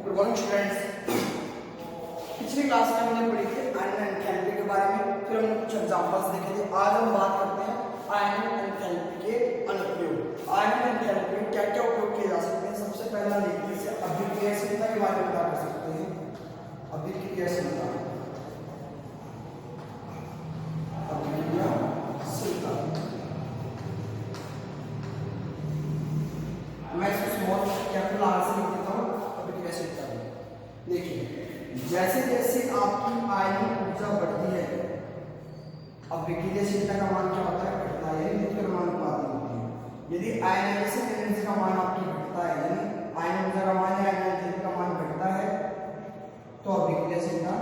Good morning students. पिछली class में हमने पढ़ी थी आयन एंथैल्पी के बारे में, फिर हमने कुछ एग्जांपल्स देखे थे। आज हम बात करते हैं आयन एंथैल्पी के अनुप्रयोग। आयन एंथैल्पी में क्या क्या उपयोग किए जा सकते हैं। सबसे पहला देखते हैं अभिक्रियाशीलता के बारे में बता कर सकते हैं। अभिक्रियाशीलता, अभिक्रियाशीलता मैं इसको स्मॉल कैपिटल आर से लिख देता हूँ। अभिक्रियाशीलता देखिए, जैसे जैसे आपकी आयनिक ऊर्जा बढ़ती है, अभिक्रियाशीलता का मान क्या होता है? घटता है, यानी व्युत्क्रमानुपाती होती है। यदि आयनाइजेशन एनर्जी का मान आपकी घटता है, यानी आयन ऊर्जा का मान या आयन एनर्जी का मान घटता है, तो अभिक्रियाशीलता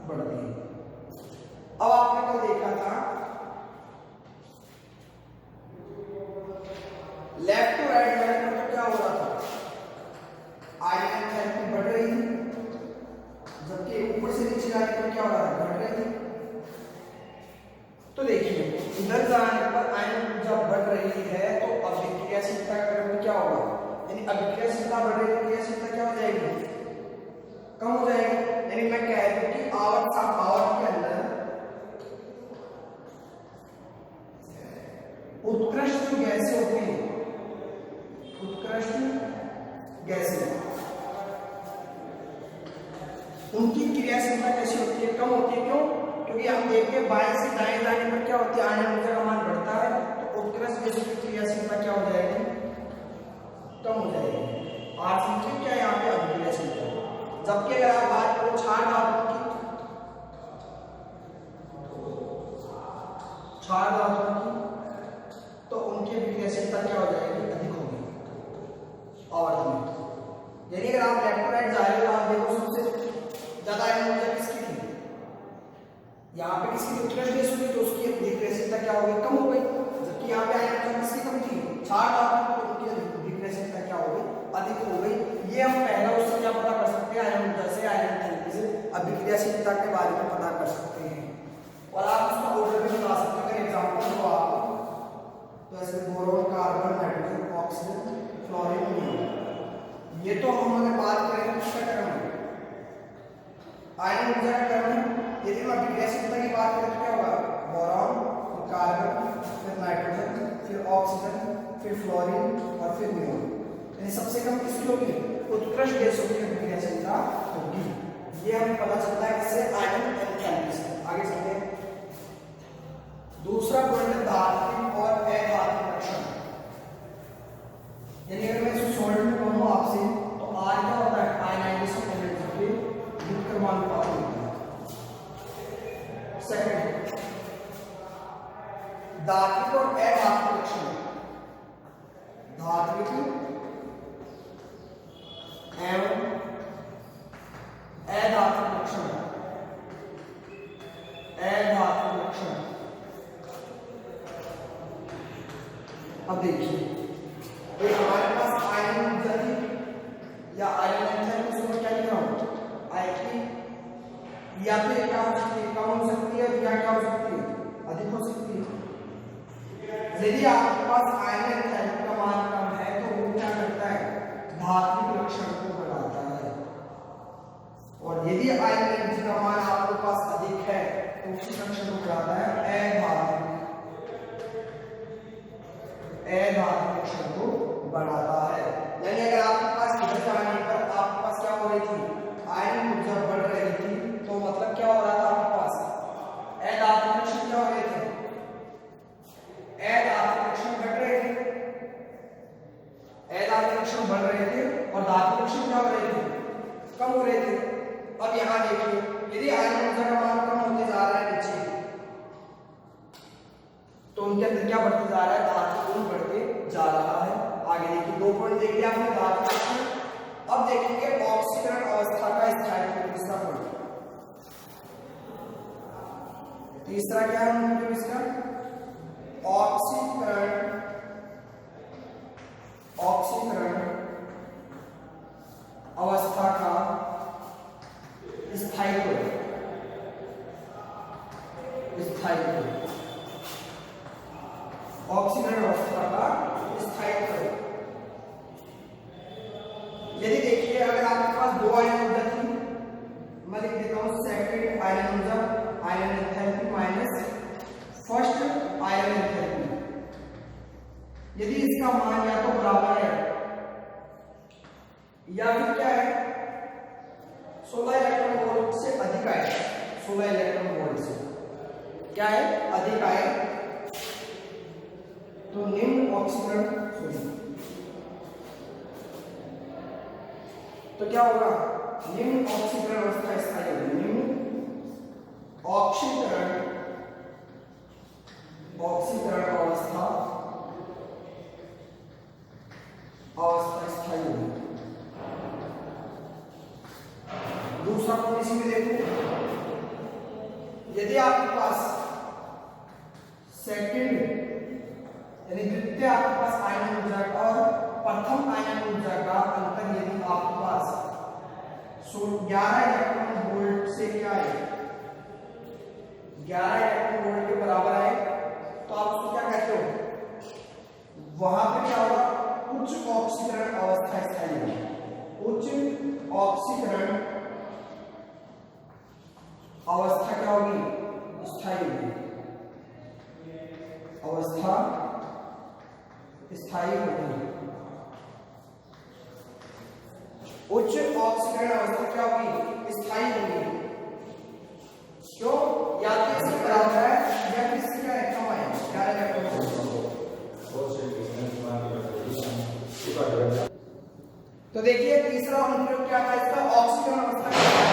बढ़ती है। अब आपने कल देखा था लेफ्ट टू राइट जाने पर क्या हो रहा था? आयन एंथैल्पी बढ़ रही थी, जबकि ऊपर से नीचे जाने पर क्या हो रहा है? घट रही थी। तो देखिए, इधर जाने पर आयन ऊर्जा बढ़ रही है तो अभिक्रियाशीलता का क्रम क्या होगा? यानी अभिक्रियाशीलता बढ़ रही है, क्रियाशीलता क्या हो जाएगी? कम हो जाएगी। यानी मैं कह दूं कि आवर्त के अंदर उत्कृष्ट जो गैसें होती हैं, उत्कृष्ट गैसें, उनकी क्रियाशीलता कैसी होती है? कम होती है। क्यों? क्योंकि हम देखते हैं बाएं से दाएं जाने पर क्या होती है? आयन ऊर्जा का मान बढ़ता है, तो उत्कृष्ट गैसों की क्रियाशीलता क्या हो जाएगी? कम हो जाएगी। आर्सेनिक क्या यहाँ पे? अभिक्रियाशीलता। जबकि अगर आप बात करो क्षार धातु की, क्षार धातु की, तो उनकी अभिक्रियाशीलता क्या हो जाएगी? अधिक होगी आवर्त में। यानी अगर आप लेफ्ट टू राइट जा रहे हो, आप देखो सबसे ज्यादा आयन ऊर्जा किसकी थी? यहाँ पे किसकी उत्कृष्ट गैसों की, तो उसकी अभिक्रियाशीलता क्या हो गई? कम हो गई। जबकि यहाँ पे आयन ऊर्जा किसकी कम थी? क्षार धातु, तो उनकी अभिक्रियाशीलता क्या हो गई? अधिक हो गई। ये हम पहला उससे क्या पता कर सकते हैं? आयन ऊर्जा से, आयन एंथैल्पी से अभिक्रियाशीलता के बारे में पता कर सकते हैं। और आप उसका ऑर्डर भी बता सकते हैं। अगर एग्जाम्पल हो आपको, तो ऐसे boron, carbon, nitrogen, oxygen, fluorine, neon. ये तो हम अगर बात करें किसका क्रम है? आयन ऊर्जा का क्रम है। यदि हम अभिक्रियाशीलता की बात करें तो क्या होगा? बोरॉन, फिर कार्बन, फिर नाइट्रोजन, फिर ऑक्सीजन, फिर फ्लोरीन और फिर नियोन। यानी सबसे कम किसकी होगी? उत्कृष्ट गैसों की अभिक्रियाशीलता होगी। ये हमें पता चलता है किससे? आयन एंथैल्पी से। आगे चलते हैं। दूसरा पॉइंट है धात्विक और अधात्विक लक्षण। यानी अगर मैं इसे शॉर्ट में कहूं आपसे, तो आर क्या होता है? आयनाइजेशन एनर्जी के व्युत्क्रमानुपाती होता है। सेकंड, धात्विक और अधात्विक लक्षण। धात्विक एवं अधात्विक लक्षण, अधात्विक लक्षण। अब देखिए, हमारे पास आयन ऊर्जा थी या आयन एंथैल्पी, उसमें क्या लिखा हो? आयन या फिर क्या हो सकती है? कम हो सकती है, या क्या हो सकती है? अधिक हो सकती है। यदि आपके पास आयन एंथैल्पी का मान कम है तो वो क्या करता है? धात्विक लक्षण को बढ़ाता है। और यदि आयन एनर्जी का मान आपके पास अधिक है तो उसी लक्षण को बढ़ाता है अधात्विक, अधात्विक लक्षण को बढ़ाता है। यानी अगर आपके पास इधर जाने पर आपके पास क्या हो रही थी? आयन ऊर्जा बढ़ रही थी, तो मतलब क्या हो रहा था आपके पास? अधात्विक लक्षण क्या हो रहे थे? अधात्विक लक्षण घट रहे थे, अधात्विक लक्षण बढ़ रहे थे, और धात्विक लक्षण क्या हो रहे थे? कम हो रहे थे। अब यहां देखिए, यदि आयन ऊर्जा का मान कम होते जा रहा है नीचे, तो उनके अंदर क्या बढ़ते जा रहा है? धात्विक गुण बढ़ते जा रहा है। आगे देखिए, दो पॉइंट देख लिया आपने, धात्विक लक्षण। अब देखेंगे ऑक्सीकरण अवस्था का स्थायित्व। तीसरा पॉइंट, तीसरा क्या है मतलब इसका? ऑक्सीकरण, ऑक्सीकरण अवस्था का स्थायित्व, स्थायित्व, ऑक्सीकरण अवस्था का स्थायित्व। यदि देखिए, अगर आपके पास दो आयन ऊर्जा थी, मैं लिख देता हूं सेकंड आयन ऊर्जा ion enthalpy minus first ion enthalpy. यदि इसका मान या तो बराबर है या फिर क्या है 16 इलेक्ट्रॉन वोल्ट से अधिक आए, 16 इलेक्ट्रॉन वोल्ट से क्या है अधिक आए, तो निम्न ऑक्सीकरण तो क्या होगा निम्न ऑक्सीकरण अवस्था स्थायी होगी। निम्न ऑक्सीकरण अवस्था स्थायी होगी। दूसरा पॉइंट इसी में देखो, यदि आपके पास सेकंड यानी द्वितीय आपके पास आयन ऊर्जा और प्रथम आयन ऊर्जा का अंतर यदि आपके पास 11 इलेक्ट्रॉन वोल्ट से क्या है 11 इलेक्ट्रॉन वोल्ट के बराबर है, तो आप उसको क्या कहते हो, वहां पर क्या होगा उच्च ऑक्सीकरण अवस्था स्थायी होगी। उच्च ऑक्सीकरण अवस्था क्या होगी स्थायी होगी, अवस्था स्थायी होगी। उच्च ऑक्सीकरण अवस्था क्या होगी स्थायी होगी, क्यों या तो इसके बराबर है या किसी का कम है 11 इलेक्ट्रॉन। तो देखिए तीसरा अनुप्रयोग क्या था इसका ऑक्सीकरण अवस्था क्या है।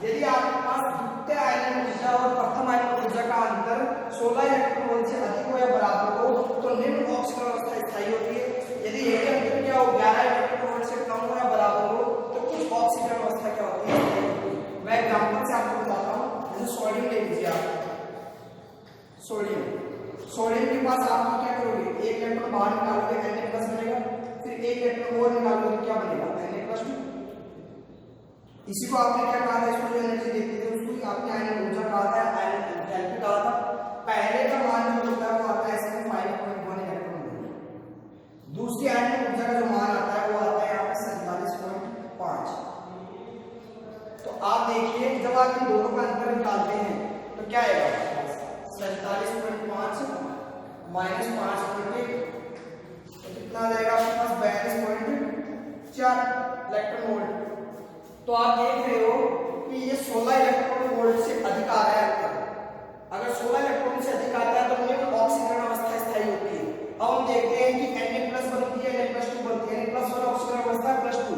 यदि आपके पास द्वितीय आयन ऊर्जा और प्रथम आयन ऊर्जा का अंतर 16 इलेक्ट्रॉन वोल्ट से अधिक हो या बराबर हो तो निम्न ऑक्सीकरण अवस्था स्थायी होती है। यदि यही अंतर क्या हो 11 इलेक्ट्रॉन वोल्ट से कम हो या बराबर हो तो कुछ ऑक्सीकरण अवस्था क्या होती है। मैं एग्जांपल से आपको बताता हूं, जैसे सोडियम ले लीजिए आप, सोडियम के पास आप क्या करोगे एक इलेक्ट्रॉन बाहर निकालोगे Na+ बनेगा, फिर एक इलेक्ट्रॉन और निकालोगे क्या बनेगा Na+। इसी को आपने क्या कहा था, इसको जो एनर्जी देखते थे उसको आपने आयन ऊर्जा कहा था, आयन एंथैल्पी कहा था। पहले का मान जो होता है वो आता है इसमें 5.1 इलेक्ट्रॉन वोल्ट, दूसरी आयन ऊर्जा का जो मान आता है वो आता है यहाँ पे 47.5। तो आप देखिए जब आप इन दोनों का अंतर निकालते हैं तो क्या आएगा 47.5 माइनस 5.1 तो कितना आ जाएगा आपके पास 42.4 इलेक्ट्रॉन वोल्ट। तो आप देख रहे हो कि ये 16 इलेक्ट्रॉन वोल्ट से अधिक आ रहा है। अगर 16 इलेक्ट्रॉन से अधिक आता है तो निम्न ऑक्सीकरण अवस्था स्थायी होती है। अब हम देखते हैं कि Na+ बनती है, Na+2 बनती है, Na+1 ऑक्सीकरण अवस्था +2।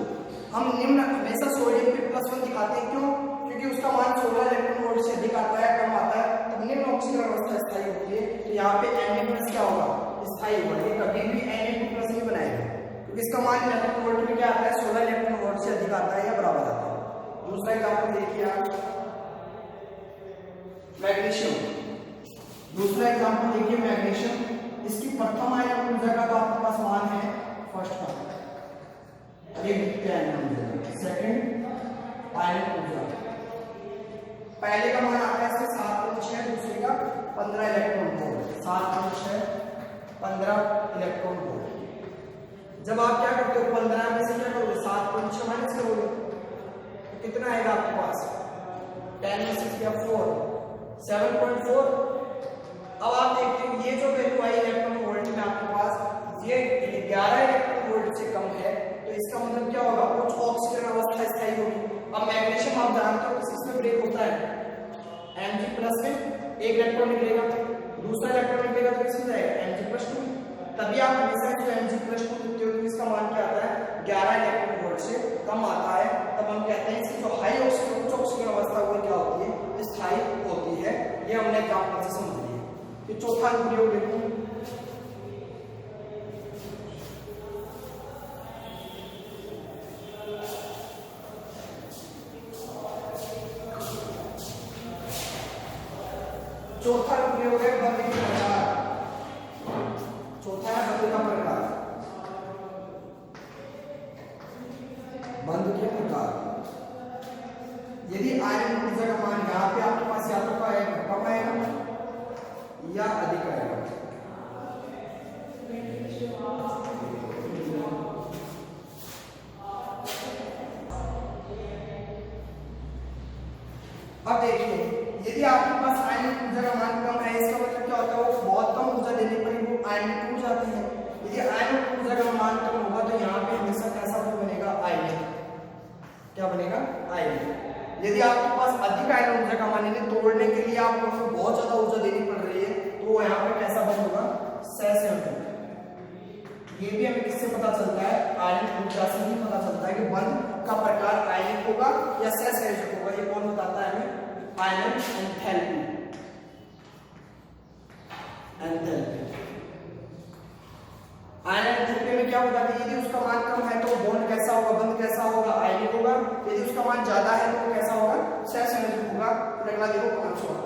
हम निम्न हमेशा सोडियम पे +1 दिखाते हैं, क्यों? क्योंकि उसका मान 16 इलेक्ट्रॉन वोल्ट से अधिक आता है, कम आता है, तब निम्न ऑक्सीकरण अवस्था स्थायी होती है। तो यहाँ पे Na+ क्या होगा स्थायी होगा, ये कभी भी Na2+ नहीं बनाएगा क्योंकि इसका मान इलेक्ट्रॉन वोल्ट में क्या आता है 16 इलेक्ट्रॉन वोल्ट से अधिक आता है या बराबर आता है। दूसरा एग्जांपल देखिए आप मैग्नीशियम, दूसरा एग्जांपल देखिए मैग्नीशियम। इसकी प्रथम आयन ऊर्जा का तो आपके पास मान है फर्स्ट का, ये द्वितीय आयन ऊर्जा, सेकंड आयन ऊर्जा। पहले का मान आता है इसमें 7.6, दूसरे का 15 इलेक्ट्रॉन वोल्ट, 7.6 15 इलेक्ट्रॉन वोल्ट। जब आप क्या करते हो 15 में से क्या करोगे 7.6 माइनस करोगे तो कितना आएगा आपके पास 10 में 6 या 4 7.4। अब आप देखते हो ये जो वैल्यू आई इलेक्ट्रॉन वोल्ट में आपके पास ये 11 इलेक्ट्रॉन वोल्ट से कम है, तो इसका मतलब क्या होगा उच्च ऑक्सीकरण अवस्था स्थायी होगी। अब मैग्नीशियम आप जानते हो किस में ब्रेक होता है Mg+ में, एक इलेक्ट्रॉन निकलेगा, दूसरा इलेक्ट्रॉन निकलेगा तो किसमें जाएगा Mg+2। तभी आप हमेशा जो Mg+2 लिखते हो इसका मान क्या आता है 11 इलेक्ट्रॉन वोल्ट से कम आता है, तब हम कहते हैं इसकी जो हाई ऑक्सीकरण उच्च ऑक्सीकरण अवस्था वो क्या होती है स्थायी होती है। ये हमने एग्जांपल से समझ लिया। ये चौथा अनुप्रयोग देखो, चौथा अनुप्रयोग है बंध के प्रकार। चौथा है बंध का प्रकार, बंध के प्रकार। यदि आयन ऊर्जा का मान यहाँ पे आपके पास या तो कम आएगा या अधिक आएगा, अब देखिए, यदि आपके पास आयनिक ऊर्जा का मान कम है, इसका मतलब क्या होता है, वो बहुत कम ऊर्जा देने पर ही वो आयनिक टूट जाते हैं। यदि आयनिक ऊर्जा का मान कम होगा तो यहाँ पे हमेशा कैसा बल बनेगा, आयनिक। क्या बनेगा, आयनिक। यदि आपके पास अधिक आयनिक ऊर्जा का मान, यानी तोड़ने के लिए आपको बहुत ज्यादा ऊर्जा देनी पड़ रही है, तो यहाँ पे कैसा बल होगा, सहसंयोजक। ये भी हमें किससे पता चलता है, आयनिक ऊर्जा से ही पता चलता है कि बंध का प्रकार आयनिक होगा या सहसंयोजक होगा। ये कौन बताता है हमें, आयन एंथैल्पी। आयन एंथैल्पी में क्या बताती है, यदि उसका मान कम है तो बॉन्ड कैसा होगा, बंध कैसा होगा, आयनिक होगा। यदि उसका मान ज्यादा है तो कैसा होगा, सहसंयोजक होगा। तो अगला देखो 5वां,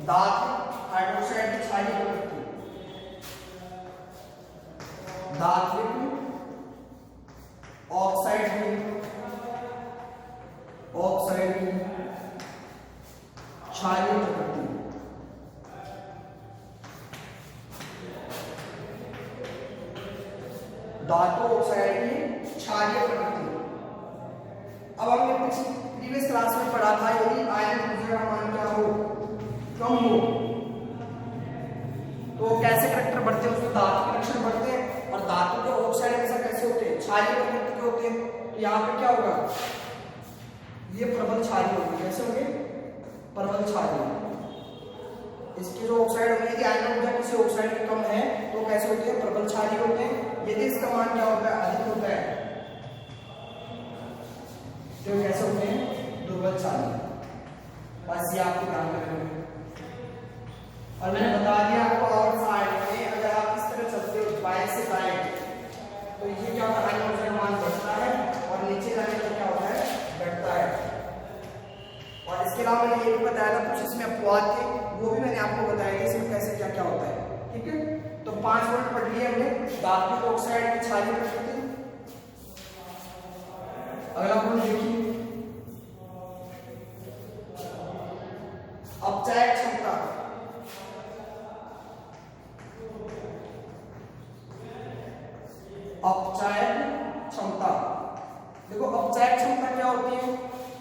धातु हाइड्रोक्साइड की क्षारीय प्रकृति। धात्विक ऑक्साइड की क्षारीय प्रकृति। धातु ऑक्साइड की क्षारीय प्रकृति। अब हमने प्रीवियस क्लास में पढ़ा था, यदि आयनिक ऊर्जा का मान क्या हो, कम हो, तो कैसे करैक्टर बढ़ते हैं, उसमें धातु के लक्षण बढ़ते हैं। और धातु के ऑक्साइड हमेशा कैसे होते हैं, क्षारीय प्रकृति के होते हैं। तो यहाँ पे क्या होगा, ये प्रबल क्षारीय होगी। कैसे होंगे, प्रबल क्षारीय। इसके जो ऑक्साइड होंगे, यदि आयनिक ऊर्जा किसी ऑक्साइड की कम है तो कैसे होते हैं, प्रबल क्षारीय होते हैं। यदि इसका मान क्या होता है, अधिक होता है, तो कैसे होते हैं, दुर्बल क्षारीय। बस ये आपको ध्यान रखना है। और मैंने बता दिया आपको, और साइड में अगर आप इस तरह चलते हो बाएं से दाएं, तो ये क्या होता है, आयनिक ऊर्जा का मान बढ़ता है और नीचे जाने पर क्या होता है, घटता है। और इसके अलावा मैंने ये भी बताया था, कुछ इसमें अपवाद थे, वो भी मैंने आपको बताया कि इसमें कैसे क्या क्या होता है। ठीक है, तो 5 मिनट पढ़ लिए हमने धातु ऑक्साइड की क्षारीय प्रकृति। अगला पॉइंट देखिए, अपचायक क्षमता। अपचायक क्षमता, देखो अपचायक क्षमता क्या होती है,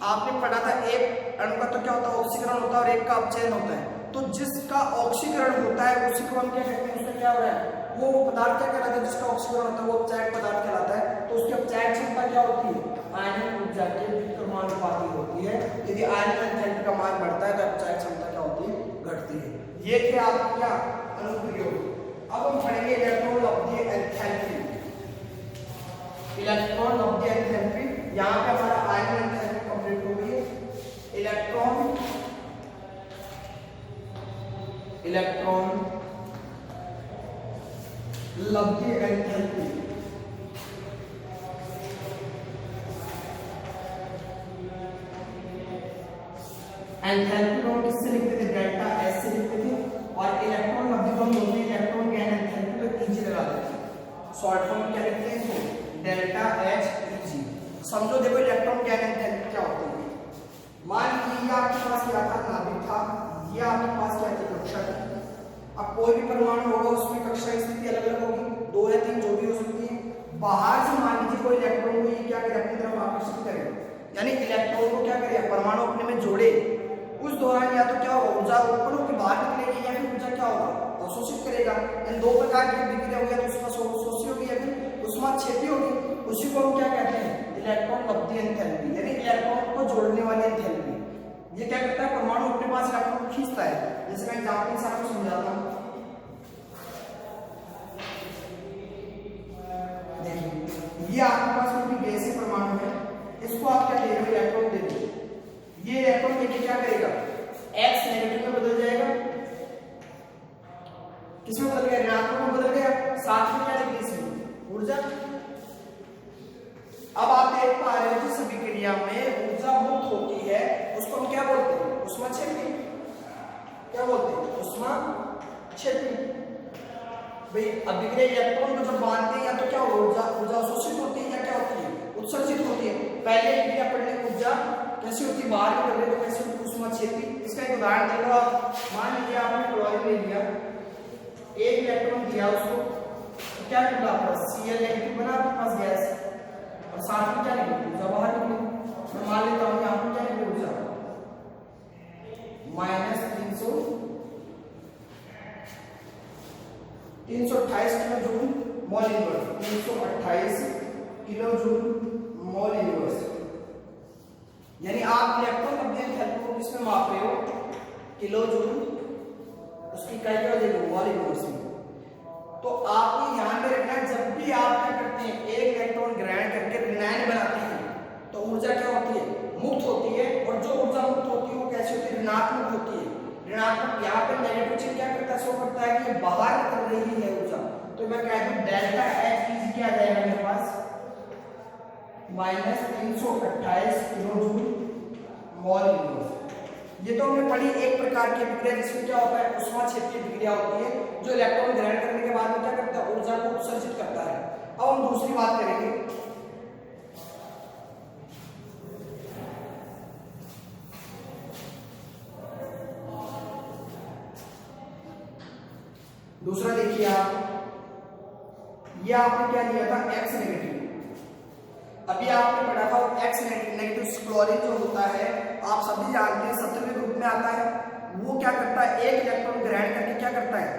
आपने पढ़ा था एक अणु का तो क्या होता है, ऑक्सीकरण होता है और एक का अपचयन होता है। तो जिसका ऑक्सीकरण होता है उसी को हम क्या कहते हैं, उसमें क्या हो रहा है, वो पदार्थ क्या कहलाता है, जिसका ऑक्सीकरण होता है वो अपचायक पदार्थ कहलाता है। तो उसकी अपचायक क्षमता क्या होती है, आयनिक ऊर्जा के व्युत्क्रमानुपाती होती है। यदि आयनिक एंथैल्पी का मान बढ़ता है तो अपचायक क्षमता क्या होती है, घटती है। ये थे आपके क्या अनुप्रयोग। अब हम पढ़ेंगे electron of the enthalpy. Electron of the enthalpy, यहाँ पे हमारा आयनिक एंथैल्पी कंप्लीट हो गई है। Electron लब्धि enthalpy. एंथैल्पी को किससे लिखते थे, डेल्टा एस से लिखते थे। और इलेक्ट्रॉन लब्धि को हम बोलते हैं इलेक्ट्रॉन गैन एंथैल्पी को ईजी लगा देते हैं। शॉर्ट फॉर्म में क्या लिखते हैं इसको, डेल्टा एच ईजी। समझो, देखो इलेक्ट्रॉन गैन एंथैल्पी क्या होती है। मान लीजिए आपके पास क्या था, नाभिक था, ये आपके पास क्या थी, कक्षा थी। अब कोई भी परमाणु होगा उसमें कक्षा की स्थिति अलग अलग होगी, 2 या 3 जो भी हो सकती है। बाहर से मान लीजिए कोई इलेक्ट्रॉन को ये क्या करे, अपनी तरफ आकर्षित करे, यानी इलेक्ट्रॉन को क्या करे, परमाणु अपने में जोड़े। उस दौरान या तो क्या होगा, ऊर्जा ऊपर होकर बाहर निकलेगी या फिर ऊर्जा क्या होगा, अवशोषित करेगा। इन 2 प्रकार की विक्रिया होगी, तो उसमें अवशोषित होगी या फिर उष्माक्षेपी होगी। उसी को हम क्या कहते हैं, इलेक्ट्रॉन लब्धि एंथैल्पी, यानी इलेक्ट्रॉन को जोड़ने वाली एंथैल्पी। ये क्या करता है, परमाणु अपने पास इलेक्ट्रॉन को खींचता है। जैसे मैं एग्जांपल से आपको समझाता हूं, देखिए ये आपके पास कोई भी गैसीय परमाणु है, इसको आप क्या दे रहे हो, इलेक्ट्रॉन दे रहे हो। ये इलेक्ट्रॉन लेके क्या करेगा, एक्स नेगेटिव में बदल जाएगा। किसमें बदल गया, ऋणात्मक में बदल गया। साथ में क्या लिखी इसमें, ऊर्जा। अब आप देख पा रहे हो जिस विक्रिया में ऊर्जा मुक्त होती है उसको हम क्या बोलते हैं, उष्माक्षेपी। क्या बोलते हैं, उष्माक्षेपी। भाई अब विक्रिया इलेक्ट्रॉन को जब बांधते हैं या तो क्या ऊर्जा अवशोषित होती है या क्या होती है, उत्सर्जित होती है। पहले विक्रिया पढ़ने ऊर्जा कैसी होती है, बाहर निकल रही, तो कैसी होती है, उष्माक्षेपी। इसका एक उदाहरण दे दो आप। मान लीजिए आपने क्लोरीन ले लिया, एक इलेक्ट्रॉन दिया उसको, तो क्या निकला आपका, Cl नेगेटिव बना आपके पास गैस। और साथ में क्या निकली ऊर्जा बाहर निकली। मैं मान लेता हूँ यहाँ पर क्या निकली ऊर्जा minus 328 kilo joule mole inverse, 328 kilo joule mole inverse. यानी आप इलेक्ट्रॉन अपडेट हेल्थ को किसमें माप रहे हो, किलो जूल, उसकी इकाई क्या हो जाएगी मोल इनवर्स में। तो आपको ध्यान में रखना है जब भी आप क्या करते हैं एक इलेक्ट्रॉन ग्रहण करके ऋणायन बनाते हैं तो ऊर्जा क्या होती है मुक्त होती है, और जो ऊर्जा मुक्त होती है वो कैसी होती है ऋणात्मक होती है। ऋणात्मक यहाँ पे नेगेटिव चिन्ह क्या करता है शो करता है कि ये बाहर निकल रही है ऊर्जा। तो मैं कह दूं डेल्टा एच इज क्या आ जाएगा मेरे पास minus 328 kilo joule mole inverse. ये तो हमने पढ़ी एक प्रकार की अभिक्रिया जिसमें क्या होता है उष्मा क्षेत्रीय अभिक्रिया होती है जो इलेक्ट्रॉन ग्रहण करने के बाद में क्या करता है ऊर्जा को उत्सर्जित करता है। अब हम दूसरी बात करेंगे, दूसरा देखिए आप, ये आपने क्या लिया था एक्स नेगेटिव। अभी आपने पढ़ा था एक्स नेगेटिव क्लोरीन जो होता है आप सभी जानते हैं 17वें ग्रुप में आता है। वो क्या करता है एक इलेक्ट्रॉन ग्रहण करके क्या करता है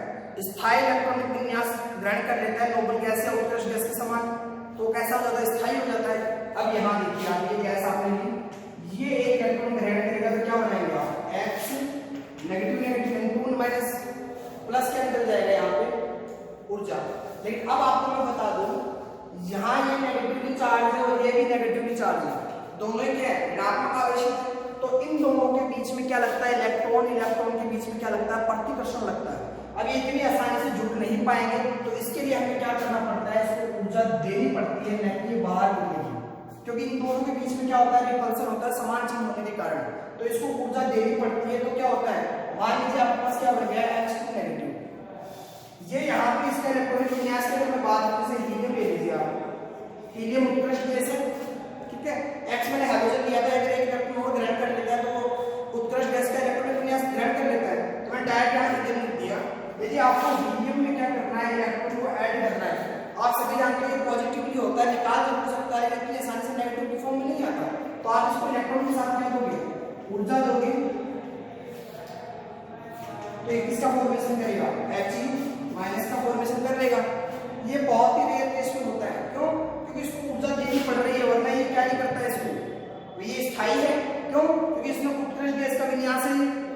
स्थायी इलेक्ट्रॉनिक विन्यास ग्रहण कर लेता है नोबल गैस या उत्कृष्ट गैस के समान। तो कैसा हो जाता है स्थायी हो जाता है। अब यहाँ देखिए आप ये गैस आपने ली, ये एक इलेक्ट्रॉन ग्रहण करेगा तो क्या बनाएंगे आप x negative negative minus plus क्या निकल जाएगा यहाँ पे ऊर्जा। लेकिन अब आपको मैं बता दूं यहाँ ये नेगेटिवली चार्ज है और ये भी नेगेटिवली चार्ज है, दोनों ही क्या है ऋणात्मक आवेश है। तो इन दोनों के बीच में क्या लगता है इलेक्ट्रॉन इलेक्ट्रॉन के बीच में क्या लगता है प्रतिकर्षण लगता है। अब ये इतनी आसानी से जुड़ नहीं पाएंगे तो इसके लिए हमें क्या करना पड़ता है इसको ऊर्जा देनी पड़ती है न कि बाहर निकलेगी, क्योंकि इन दोनों के बीच में क्या होता है रिपल्सन होता है समान चिन्ह होने के कारण। तो इसको ऊर्जा देनी पड़ती है। तो क्या होता है मान लीजिए आपके पास क्या बन गया H2 नेगेटिव, ये यहाँ पे इसका इलेक्ट्रॉनिक विन्यास की अगर मैं बात करूं जैसे हीलियम ले लीजिए आप, हीलियम उत्कृष्ट गैस है ठीक है। एक्स मैंने हाइड्रोजन लिया था, अगर एक इलेक्ट्रॉन को ग्रहण कर लेता है तो वो उत्कृष्ट गैस का इलेक्ट्रॉनिक विन्यास ग्रहण कर लेता है। तो मैं डायरेक्ट यहाँ हीलियम लिख दिया। यदि आपको हीलियम में क्या करना है इलेक्ट्रॉन को ऐड करना है, आप सभी जानते हैं पॉजिटिवली होता है निकाल जरूर सकता है लेकिन आसानी से नेगेटिव की फॉर्म में नहीं आता। तो आप इसको इलेक्ट्रॉन के साथ क्या दोगे ऊर्जा दोगे, तो किसका फॉर्मेशन करेगा He माइनस का फॉर्मेशन कर लेगा। ये बहुत ही रेयर केस में होता है, क्यों क्योंकि इसको ऊर्जा देनी पड़ रही है वरना ये क्या नहीं करता है इसको, तो ये स्थायी है क्यों क्योंकि इसमें उत्कृष्ट गैस का विन्यास है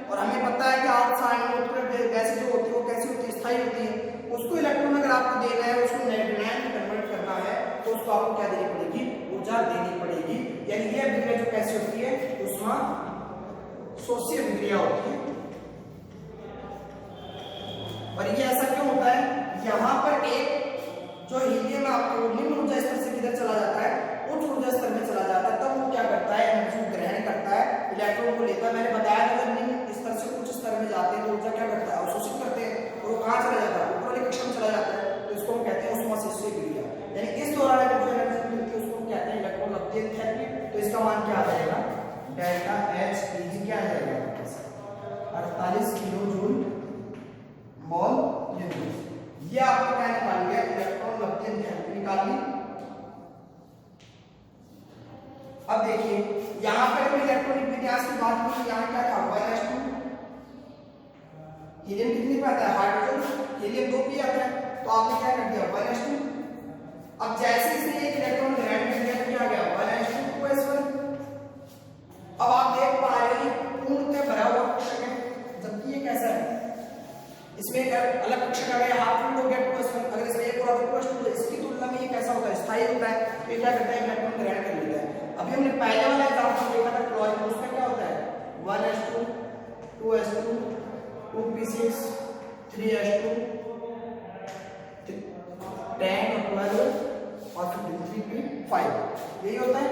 और हमें पता है कि आउटसाइड उत्कृष्ट गैस जो होती है वो कैसी होती है स्थायी होती है। उसको इलेक्ट्रॉन अगर आपको देना है उसको न्यूट्रॉन में कन्वर्ट करना है तो उसको आपको क्या देनी पड़ेगी ऊर्जा देनी पड़ेगी। यानी ये अभिक्रिया जो कैसी होती है उष्मा शोषी अभिक्रिया होती है। और ये ऐसा क्यों होता है यहाँ पर एक जो हीलियम आपको निम्न ऊर्जा स्तर से किधर चला जाता है उच्च ऊर्जा स्तर में चला जाता है, तब वो क्या करता है एनर्जी को ग्रहण करता है इलेक्ट्रॉन को लेता है। मैंने बताया था जब निम्न स्तर से उच्च स्तर में जाते हैं तो ऊर्जा क्या करता है अवशोषित करते हैं तो वो कहाँ चला जाता है ऊपर वाली कक्षा में चला जाता है। तो इसको हम कहते हैं उष्मा शोषी अभिक्रिया। यानी इस दौरान जो एनर्जी मिलती है उसको कहते हैं इलेक्ट्रॉन अपचयन थेरेपी। तो इसका मान क्या आ जाएगा डेल्टा एच ईजी क्या आ जाएगा 48 किलो जूल मोल यूनिट। ये आपको क्या निकाल लिया इलेक्ट्रॉन अपचयन थेरेपी निकाल ली। अब देखिए यहाँ पर हम इलेक्ट्रॉनिक विन्यास की बात की, यहाँ क्या था 1s2 हीलियम कितनी पे आता है हाइड्रोजन हीलियम 2 पे आता है तो आपने क्या कर दिया 1s2। अब जैसे इसने एक इलेक्ट्रॉन ग्रहण कर लिया तो क्या आ गया 1s2 2s1। अब आप देख पा रहे हैं पूर्णतः भरा हुआ कक्षक है, जबकि ये कैसा है इसमें अलग कक्षक आ गया हाफ फुल हो गया 2s1। अगर इसमें एक और 2s2 इसकी तुलना में ये कैसा होता है स्थायी होता है। तो ये क्या करता है इलेक्ट्रॉन ग्रहण कर लेता है। अभी हमने पहले वाला एग्जांपल देखा था क्लोरीन, उसमें क्या होता है 1s2 2s2 2p6 3s2 10 12 और फिर 3p5 यही होता है।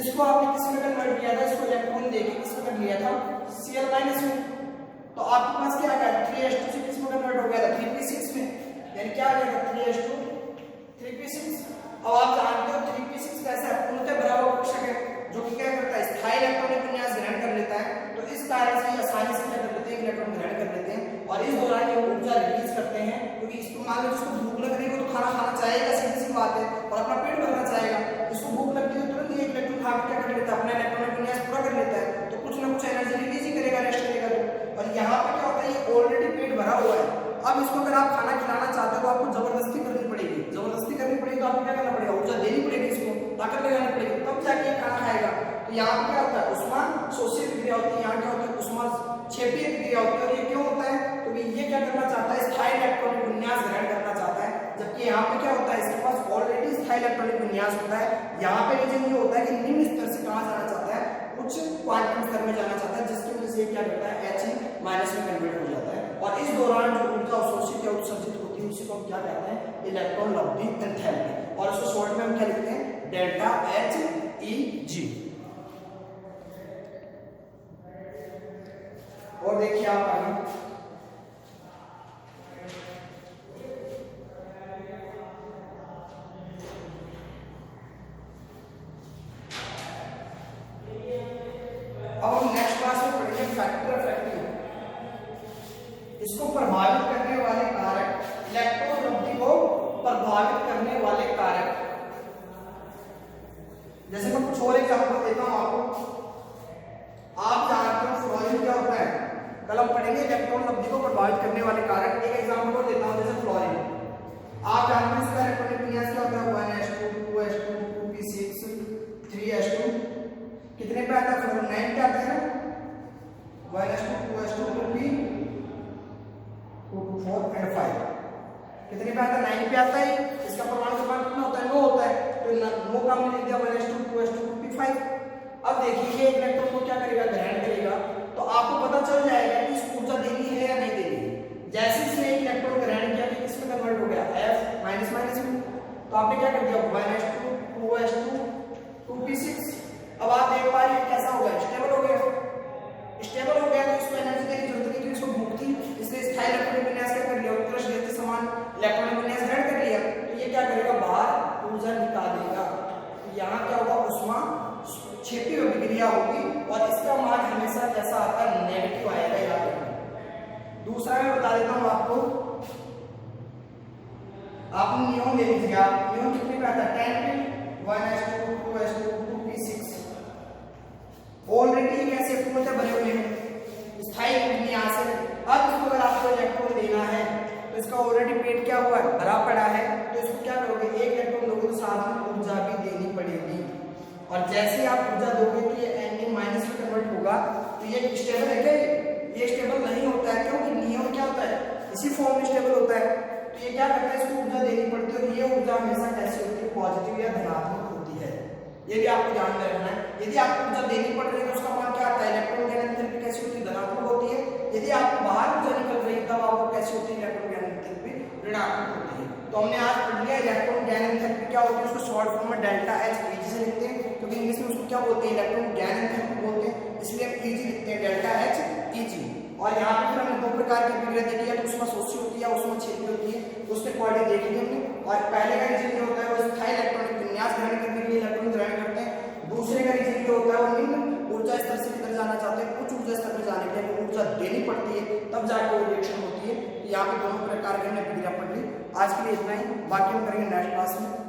इसको आपने किस में कन्वर्ट किया था इसको इलेक्ट्रॉन देके किस में कर लिया था Cl- में। तो आपके पास क्या आ गया 3s2 से किस में कन्वर्ट हो गया था 3p6 में, यानी क्या आ गया 3s2 3p6। अब आप जानते हो 3p6 कैसा है पूर्णतः भरा हुआ कक्षक है जो कि क्या करता है स्थायी इलेक्ट्रॉनिक विन्यास ग्रहण कर लेता है। तो इस कारण से आसानी से क्या कर लेते हैं इलेक्ट्रॉन ग्रहण कर लेते हैं और इस दौरान ये ऊर्जा रिलीज करते हैं क्योंकि इसको मान लो जिसको भूख लग रही हो तो खाना खाना चाहेगा सीधी सी बात है और अपना पेट भरना चाहेगा। अब इसको अगर आप खाना खिलाना चाहते हो तो आपको जबरदस्ती करनी पड़ेगी, जबरदस्ती करनी पड़ेगी तो आपको क्या करना पड़ेगा, ऊर्जा देनी पड़ेगी, इसको ताकत लगानी पड़ेगी, तब जाके खाना खाएगा। तो यहाँ पे क्या होता है, उष्मा शोषित क्रिया होती है, यहाँ क्या होता है, उष्मा क्षेपीय क्रिया होती है। और ये क्यों होता है, क्योंकि ये क्या करना चाहता है, स्थायी इलेक्ट्रॉनिक विन्यास ग्रहण करना चाहता है, जबकि यहाँ पे क्या होता है, इसके पास ऑलरेडी स्थायी इलेक्ट्रॉनिक विन्यास होता है। यहाँ पे रीजन ये होता है कि निम्न स्तर से कहाँ जाना चाहता है, उच्च क्वांटम स्तर में जाना चाहता है, जिसकी वजह से क्या करता है, He- में कन्वर्ट हो जाता है। और इस दौरान जो ऊर्जा अवशोषित या उत्सर्जित होती है उसी को हम क्या कहते हैं, इलेक्ट्रॉन लब्धि एंथैल्पी, और इसको शॉर्ट में हम क्या लिखते हैं, डेल्टा H-E-G। और देखिए आप आगे, अब हम नेक्स्ट क्लास में पढ़ेंगे फैक्टर ऑफ एक्टिव। इसको प्रभावित करने वाले कारक, इलेक्ट्रॉन लब्धि को प्रभावित करने वाले कारक। जैसे मैं कुछ और एग्जांपल देता हूं आपको। आप जानते हो फ्लोरीन क्या होता है, कल हम पढ़ेंगे इलेक्ट्रॉन लब्धि को प्रभावित करने वाले कारक। एक एग्जांपल और देता हूं, जैसे फ्लोरीन। आप जानते हैं इसका इलेक्ट्रॉनिक विन्यास क्या होता है, 1s2 2s2 2p6 3s2, कितने पे आता है फ्लोरीन, 9 पे आता है ना, 1s2 2s2 2p 2 2 4 and 5, कितने पे आता है, 9 पे आता है। इसका परमाणु क्रमांक कितना होता है, 9 होता है, तो 9 का हमने लिख दिया 1s2 2s2 2p5। अब देखिए ये इलेक्ट्रॉन को क्या करेगा, ग्रहण करेगा, तो आपको पता चल जाएगा कि इसको ऊर्जा देनी है या नहीं देनी है। जैसे इसने एक इलेक्ट्रॉन ग्रहण किया कि किसमें कन्वर्ट हो गया, F माइनस माइनस में, तो आपने क्या कर दिया, 1s2 2s2 2p6। अब आप देख पा रहे हैं कैसा हो गया, स्टेबल हो गया, स्टेबल हो गया, तो इसको एनर्जी देने की जरूरत नहीं, इसको भूख थी, इसलिए स्थायी इलेक्ट्रॉनिक विन्यास क्या कर लिया, उत्कृष्ट गति समान इलेक्ट्रॉनिक विन्यास ग्रहण कर लिया। तो ये क्या करेगा, बाहर ऊर्जा निकालेगा। तो यहाँ क्या होगा, उष्मा क्षेपीय अभिक्रिया होगी, और इसका मान हमेशा कैसा आता है, नेगेटिव आएगा, याद रखना। दूसरा मैं बता देता हूँ आपको, आप नियम ले लीजिएगा, नियम कितने पे आता है, 10 पे, 1s2 2s2 2p6। ऑलरेडी कैसे पूर्णतः बने हुए हैं, स्थायी विन्यास है। अब इसको अगर आपको इलेक्ट्रॉन देना है तो इसका ऑलरेडी पेट क्या हुआ है, भरा पड़ा है, तो इसको क्या करोगे, एक इलेक्ट्रॉन दोगे तो साथ में ऊर्जा भी देनी पड़ेगी, और जैसे ही आप ऊर्जा दोगे तो ये Na माइनस में कन्वर्ट होगा। तो ये स्टेबल है क्या, ये स्टेबल नहीं होता है, क्योंकि नियम क्या होता है, इसी फॉर्म में स्टेबल होता है। तो ये क्या करता है, इसको ऊर्जा देनी पड़ती है, और ये ऊर्जा हमेशा कैसी होती है, पॉजिटिव या धनात्मक होती है। ये भी आपको ध्यान में रखना है। यदि आपको ऊर्जा देनी पड़ रही है तो उसका मान क्या आता है, इलेक्ट्रॉन गैन एंथैल्पी कैसी होती है, धनात्मक होती है। यदि आपको बाहर ऊर्जा निकल रही है तब आपको कैसी होती है, इलेक्ट्रॉन गैन एंथैल्पी ऋणात्मक होती है। तो हमने आज पढ़ लिया इलेक्ट्रॉन गैन एंथैल्पी क्या होती है, उसको शॉर्ट फॉर्म में डेल्टा H-E-G से लिखते हैं, क्योंकि इंग्लिश में उसको क्या बोलते हैं, इलेक्ट्रॉन गैन एंथैल्पी बोलते हैं, इसलिए हम EG लिखते हैं, डेल्टा H-E-G। और यहाँ पे फिर हमने दो प्रकार की अभिक्रिया देखी है, उसमें शोषी होती है, उसमें क्षेपीय होती है, उसके क्वालिटी देखी हमने। और पहले का रीजन ये होता है, वो स्थायी इलेक्ट्रॉनिक विन्यास ग्रहण करने के लिए इलेक्ट्रॉन ग्रहण करते हैं। दूसरे का रीजन ये होता है, वो निम्न ऊर्जा स्तर से किधर जाना चाहते हैं, उच्च ऊर्जा स्तर पर जाने के लिए ऊर्जा देनी पड़ती है, तब जाकर वो रिएक्शन होती है। यहाँ पे दोनों प्रकार की हमने अभिक्रिया पढ़ ली। आज के लिए इतना ही, बाकी हम करेंगे नेक्स्ट क्लास में।